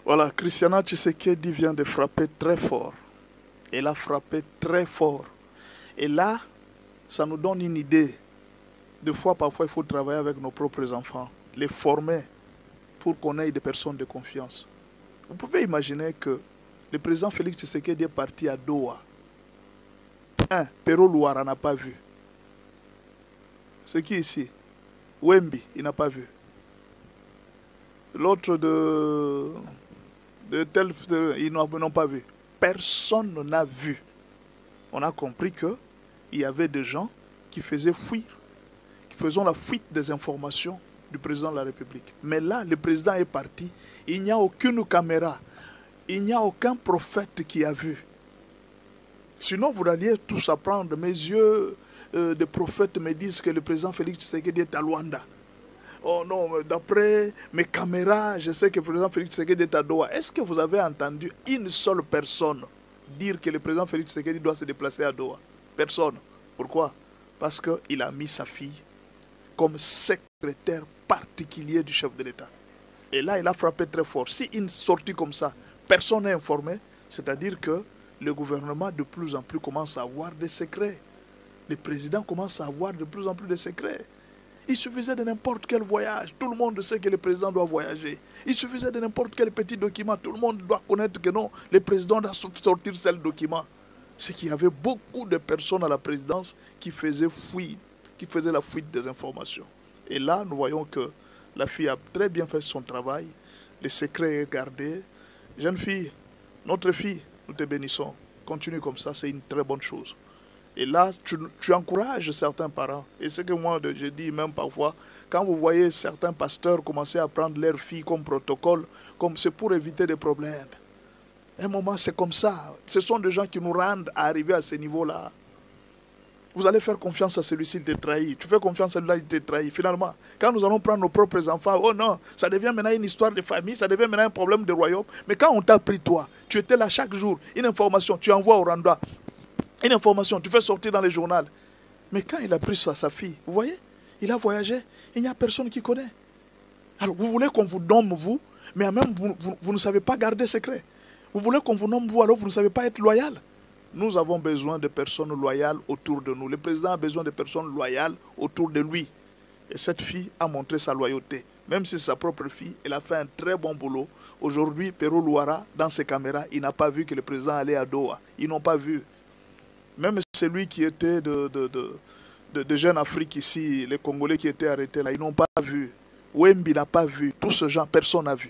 Voilà, Christiana Tshisekedi vient de frapper très fort. Elle a frappé très fort. Et là, ça nous donne une idée. Des fois, parfois, il faut travailler avec nos propres enfants, les former pour qu'on ait des personnes de confiance. Vous pouvez imaginer que le président Félix Tshisekedi est parti à Doha. Pero Louara n'a pas vu. C'est qui ici? Wemby, il n'a pas vu. L'autre de tel, ils n'ont pas vu. Personne n'a vu. On a compris qu'il y avait des gens qui faisaient fuir, qui faisaient la fuite des informations du président de la République. Mais là, le président est parti. Il n'y a aucune caméra. Il n'y a aucun prophète qui a vu. Sinon, vous alliez tous apprendre. Mes yeux de prophètes me disent que le président Félix Tshisekedi est à Luanda. Oh non, d'après mes caméras, je sais que le président Félix Tshisekedi est à Doha. Est-ce que vous avez entendu une seule personne dire que le président Félix Tshisekedi doit se déplacer à Doha? Personne. Pourquoi? Parce qu'il a mis sa fille comme secrétaire particulier du chef de l'État. Et là, il a frappé très fort. Si une sortie comme ça, personne n'est informé, c'est-à-dire que le gouvernement de plus en plus commence à avoir des secrets. Le président commence à avoir de plus en plus de secrets. Il suffisait de n'importe quel voyage. Tout le monde sait que le président doit voyager. Il suffisait de n'importe quel petit document. Tout le monde doit connaître que non, le président doit sortir ce document. C'est qu'il y avait beaucoup de personnes à la présidence qui faisaient fuite, qui faisaient la fuite des informations. Et là, nous voyons que la fille a très bien fait son travail. Le secret est gardé. Jeune fille, notre fille, nous te bénissons. Continue comme ça, c'est une très bonne chose. Et là, tu encourages certains parents. Et c'est que moi, je dis même parfois, quand vous voyez certains pasteurs commencer à prendre leurs filles comme protocole, comme c'est pour éviter des problèmes. À un moment, c'est comme ça. Ce sont des gens qui nous rendent à arriver à ce niveau-là. Vous allez faire confiance à celui-ci, il te trahit. Tu fais confiance à celui-là, il te trahit. Finalement, quand nous allons prendre nos propres enfants, oh non, ça devient maintenant une histoire de famille, ça devient maintenant un problème de royaume. Mais quand on t'a pris toi, tu étais là chaque jour, une information, tu envoies au Rwanda, une information, tu fais sortir dans les journaux. Mais quand il a pris ça, sa fille, vous voyez, il a voyagé, il n'y a personne qui connaît. Alors, vous voulez qu'on vous nomme, vous, mais même vous ne savez pas garder secret. Vous voulez qu'on vous nomme, vous, alors vous ne savez pas être loyal. Nous avons besoin de personnes loyales autour de nous. Le président a besoin de personnes loyales autour de lui. Et cette fille a montré sa loyauté. Même si c'est sa propre fille, elle a fait un très bon boulot. Aujourd'hui, Pero Louara, dans ses caméras, il n'a pas vu que le président allait à Doha. Ils n'ont pas vu. Même celui qui était de Jeune Afrique ici, les Congolais qui étaient arrêtés là, ils n'ont pas vu. Wemby n'a pas vu. Tous ces gens, personne n'a vu.